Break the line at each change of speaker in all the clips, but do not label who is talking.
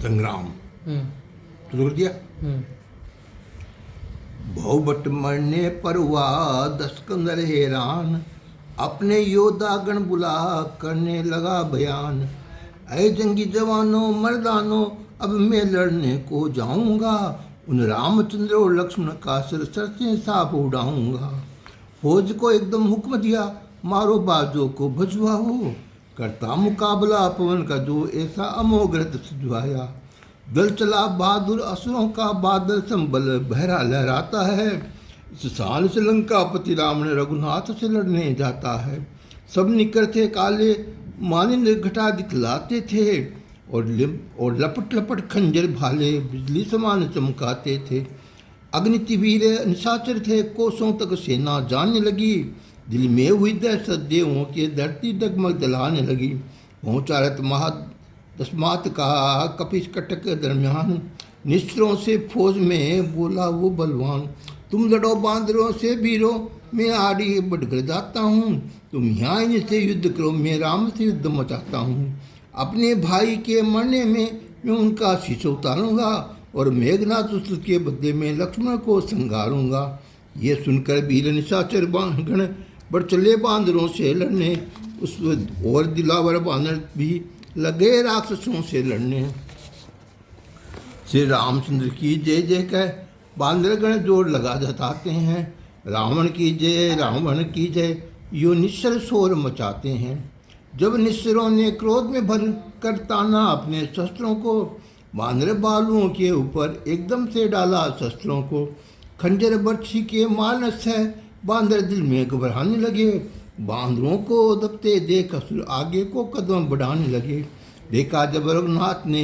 संग्राम शुरू कर दिया। भौबट मरने पर हुआ दस्कंदर हैरान, अपने योद्धा गण बुला करने लगा बयान। ऐ जंगी जवानों मर्दानों, अब मैं लड़ने को जाऊंगा, उन रामचंद्र और लक्ष्मण का सिर से सांप उड़ाऊंगा। फौज को एकदम हुक्म दिया, मारो बाजों को भजवाओ, करता मुकाबला पवन का जो ऐसा अमोघ रथ सजवाया। दल चला बहादुर असुरों का, बादल संबल बहरा लहराता है, इस साल से लंकापति रावण रघुनाथ से लड़ने जाता है। सब निकर थे काले, मानिंद घटा दिखलाते थे, और लपट लपट खंजर भाले बिजली समान चमकाते थे। अग्नि वीर निशाचर थे, कोसों तक सेना जाने लगी, दिल में हुई दहशत देवों के धरती डगमग दलाने लगी। पहुँचा रथ महादस्मात का कपिश कटक दरमियान, निस्त्रों से फौज में बोला वो बलवान। तुम लड़ो बांदरों से वीरों, मैं आड़ी बढ़कर जाता हूँ, तुम यहाँ इनसे युद्ध करो, मैं राम से युद्ध मचाता हूँ। अपने भाई के मरने में मैं उनका शीश उतारूंगा, और मेघनाथ के बदले में लक्ष्मण को संगारूंगा। ये सुनकर वीर निशाचर गण बढ़ चले बांदरों से लड़ने, उस और दिलावर बानर भी लगे राक्षसों से लड़ने। श्री रामचंद्र की जय जय कह बांदरगण जोर लगा जताते हैं, रावण की जय रावण की जय यो निश्चल शोर मचाते हैं। जब निश्चरों ने क्रोध में भर कर ताना अपने शस्त्रों को, बांदर बालुओं के ऊपर एकदम से डाला शस्त्रों को। खंजर बर्छी के मानस है, बांदर दिल में घबराने लगे, बांदरों को दबते देख असुर आगे को कदम बढ़ाने लगे। देखा जब रघुनाथ ने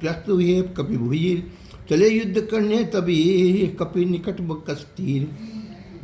ग्रस्त हुए कपि भुईर, चले युद्ध करने तभी कपि निकट बकस तीर।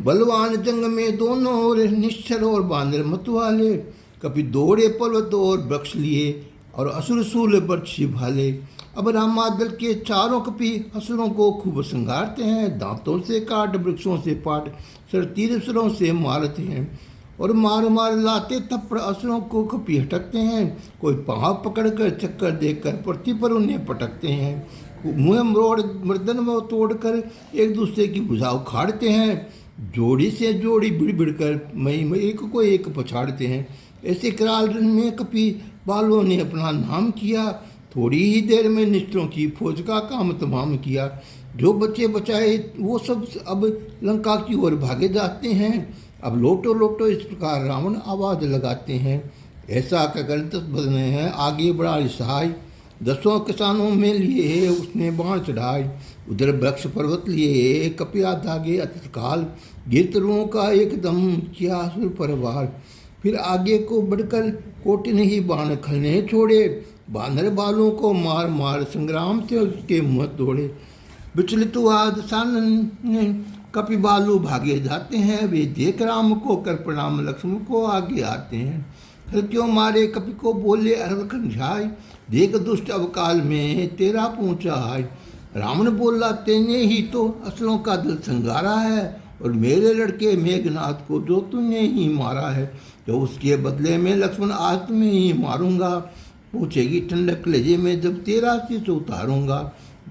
बलवान जंग में दोनों ओर निश्चर और बांदर मतवाले, कपि दौड़े पर्वत और वृक्ष लिए, और असुर सूल बर्छी भाले। अब रामादल के चारों कपि असुरों को खूब संघारते हैं, दांतों से काट वृक्षों से पाट सर तीर असुरों से मारते हैं, और मार मार लाते थप्पड़ असुरों को कपि हटकते हैं। कोई पाँव पकड़कर चक्कर देकर पृथ्वी पर उन्हें पटकते हैं, मुँह मरोड़ मर्दन में तोड़कर एक दूसरे की भुजा उखाड़ते हैं, जोड़ी से जोड़ी भिड़ भिड़ कर मई एक को एक पछाड़ते हैं। ऐसे कराल रण में कपि बालों ने अपना नाम किया, थोड़ी ही देर में निष्ठों की फौज का काम तमाम किया। जो बच्चे बचाए वो सब अब लंका की ओर भागे जाते हैं, अब लोटो लोटो इस प्रकार रावण आवाज़ लगाते हैं। ऐसा कहकर 10 बजने हैं आगे बढ़ा रिसाई, 10 किसानों में लिए उसने बाण चढ़ाए। उधर वृक्ष पर्वत लिए कपिया धागे अतकाल, गिरतरुओं का एकदम किया असुर पर वार। फिर आगे को बढ़कर कोटिन ही बाण खलने छोड़े, बानर बालों को मार मार संग्राम से उसके मुँह तोड़े। विचलित हुआ दशानन कपि बालू भागे जाते हैं, वे देख राम को कर प्रणाम लक्ष्मण को आगे आते हैं। फिर क्यों मारे कपि को बोले अरखन झाय, देख दुष्ट अवकाल में तेरा पहुँचा है। रावण बोला तेने ही तो असुरों का दिल संगारा है, और मेरे लड़के मेघनाथ को जो तूने ही मारा है, तो उसके बदले में लक्ष्मण आज तुम्हें ही मारूंगा। पूछेगी ठंडक कलेजे में जब तेरा शीश उतारूंगा।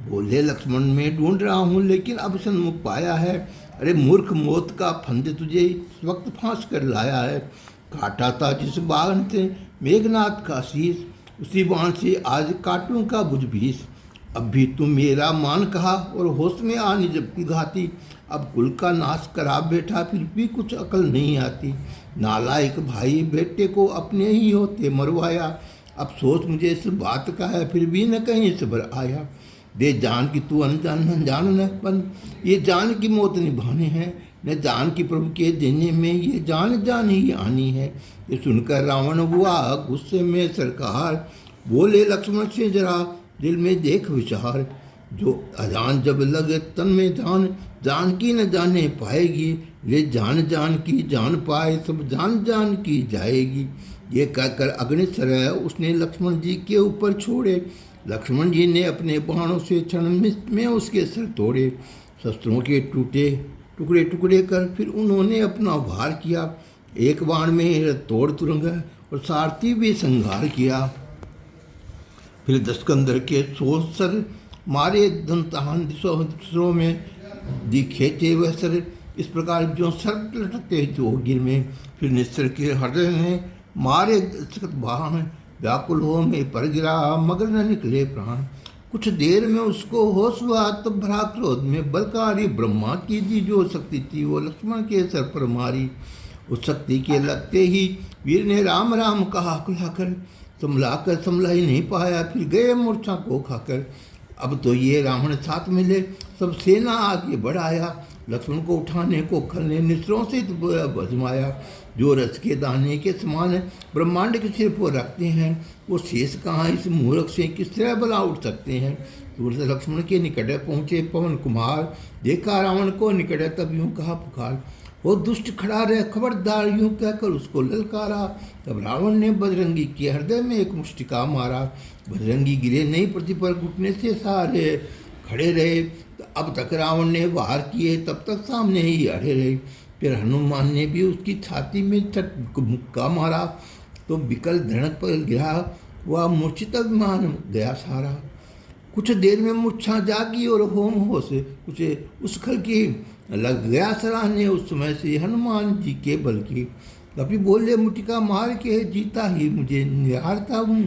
बोले लक्ष्मण मैं ढूंढ रहा हूँ लेकिन अब सन्मुख पाया है, अरे मूर्ख मौत का फंदे तुझे इस वक्त फांस कर लाया है। काटा था जिस बाण से मेघनाथ का शीश, उसी बाण से आज काटूंगा भुज भीष। अब भी तुम मेरा मान कहा और होश में आने जब कुल घाती, अब कुल का नाश करा बैठा फिर भी कुछ अकल नहीं आती। नालायक भाई बेटे को अपने ही होते मरवाया, अब सोच मुझे इस बात का है फिर भी न कहीं सबर आया। दे जान कि तू अनजान न बन, ये जान की मौत निभानी है, न जान की प्रभु के देने में ये जान जान ही आनी है। ये सुनकर रावण हुआ गुस्से में सरकार, बोले लक्ष्मण से जरा दिल में देख विचार। जो अजान जब लगे तन में जान, जान की न जाने पाएगी, ले जान जान की जान पाए सब जान जान की जाएगी। ये कहकर अग्निसर उसने लक्ष्मण जी के ऊपर छोड़े। लक्ष्मण जी ने अपने बाणों से क्षण में उसके सिर तोड़े, शस्त्रों के टूटे टुकड़े टुकड़े कर फिर उन्होंने अपना वार किया। एक बाण में तोड़ तुरंग और सारथी भी संहार किया। फिर दस्कंदर के 100 सर मारे दंतान दिशों में दिखेते वह सर, इस प्रकार जो सर लटकते जो गिर में। फिर निस्तर के हृदय में मारे बाण, व्याकुल हो में पर गिरा मगर न निकले प्राण। कुछ देर में उसको होश हुआ, तब भरा क्रोध में बलकारी ब्रह्मा की दी जो शक्ति थी वो लक्ष्मण के सर पर मारी। उस शक्ति के लगते ही वीर ने राम राम कहा कुलाकर, संभला ही नहीं पाया, फिर गए मूर्छा को खाकर। अब तो ये रावण साथ मिले, सब सेना आगे बढ़ाया, लक्ष्मण को उठाने को खल ने निस्रों से भजमाया। जो रस के दाने के समान ब्रह्मांड के सिर पर रखते हैं, वो शेष कहाँ इस मूर्ख से किस तरह भला उठ सकते हैं। दूर से लक्ष्मण के निकट पहुँचे पवन कुमार, देखा रावण को निकट तब यूँ कहा पुकार, वो दुष्ट खड़ा रहे खबरदार, यूँ कहकर उसको ललकारा। तब रावण ने बजरंगी के हृदय में एक मुष्टिका मारा, बजरंगी गिरे नहीं पृथ्वी पर, घुटने से सारे खड़े रहे। अब तक रावण ने वार किए, तब तक सामने ही अड़े रहे। फिर हनुमान ने भी उसकी छाती में मुक्का मारा, तो विकल धड़क पर गिरा, वह मूर्छित विमान गया सारा। कुछ देर में मूर्छा जागी और होम हो से कुछ उछल की लग गया सराहने। उस समय से हनुमान जी के बल की कभी बोले, मुटिका मार के जीता ही मुझे निहारता हूँ,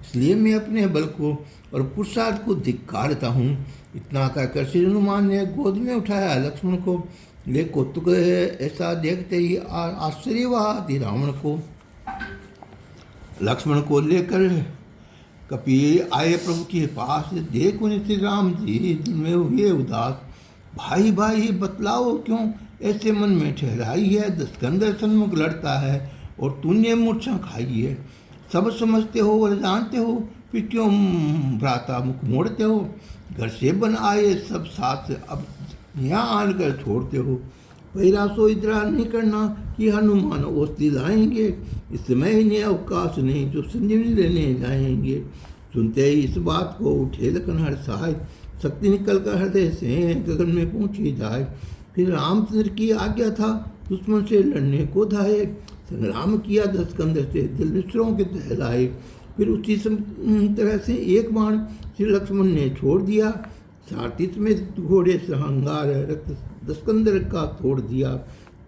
इसलिए मैं अपने बल को और पुरुषार्थ को धिक्कारता हूँ। इतना कहकर श्री हनुमान ने गोद में उठाया लक्ष्मण को, ले कौतुक ऐसा देखते ही आश्चर्य हुआ रावण को। लक्ष्मण को लेकर कपि आए प्रभु के पास, देखो श्री राम जी दिल में हुए उदास, भाई भाई बतलाओ क्यों ऐसे मन में ठहराई है। दस्कंदर सन्मुख लड़ता है और तूने मूर्छा खाई है, सब समझते हो और जानते हो, फिर क्यों भ्राता मुख मोड़ते हो। घर से बन आए सब साथ, अब यहाँ आकर छोड़ते हो। पैरा सो इतरा नहीं करना कि हनुमान औषधि लाएंगे, इस समय इन्हें अवकाश नहीं जो संजीवनी लेने जाएंगे। सुनते ही इस बात को उठे लखन हर्षाए, शक्ति निकल कर हृदय से गगन में पहुँची जाए। फिर रामचंद्र की आज्ञा था दुश्मन से लड़ने को धाये, संग्राम किया दस्कंदर से दिल मिश्रों के दहलाए। फिर उसी तरह से एक बाण श्री लक्ष्मण ने छोड़ दिया, सारथी में घोड़े से हंगार रक्त दस्कंदर का तोड़ दिया।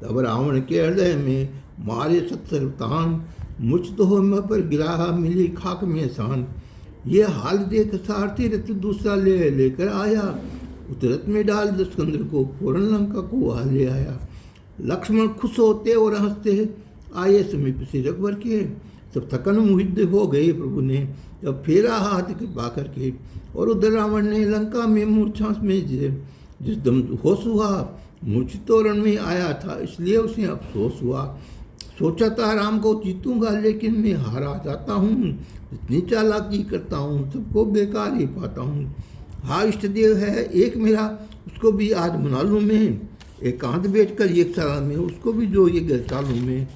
तब रावण के हृदय में मारे 70 तान, मुझ तो पर गिरा मिली खाक में शान। ये हाल देख सारथी रथ दूसरा लेकर आया, उस रथ में डाल दस्कंदर को फौरन लंका को आ ले आया। लक्ष्मण खुश होते और हंसते आए समीप से रघुवर के, सब थकन मुहित हो गए प्रभु ने जब फेरा हाथ कृपा करके। और उधर रावण ने लंका में मूर्छा में जिस दम होश हुआ, मूर्छित रण में आया था, इसलिए उसे अफसोस हुआ। सोचा था राम को जीतूंगा, लेकिन मैं हारा जाता हूँ, इतनी चालाकी करता हूँ सबको बेकार ही पाता हूँ। हाँ इष्टदेव है एक मेरा, उसको भी आज मना लूँ मैं, एकांत बैठ कर एक साल में उसको भी जो ये गए सालों में।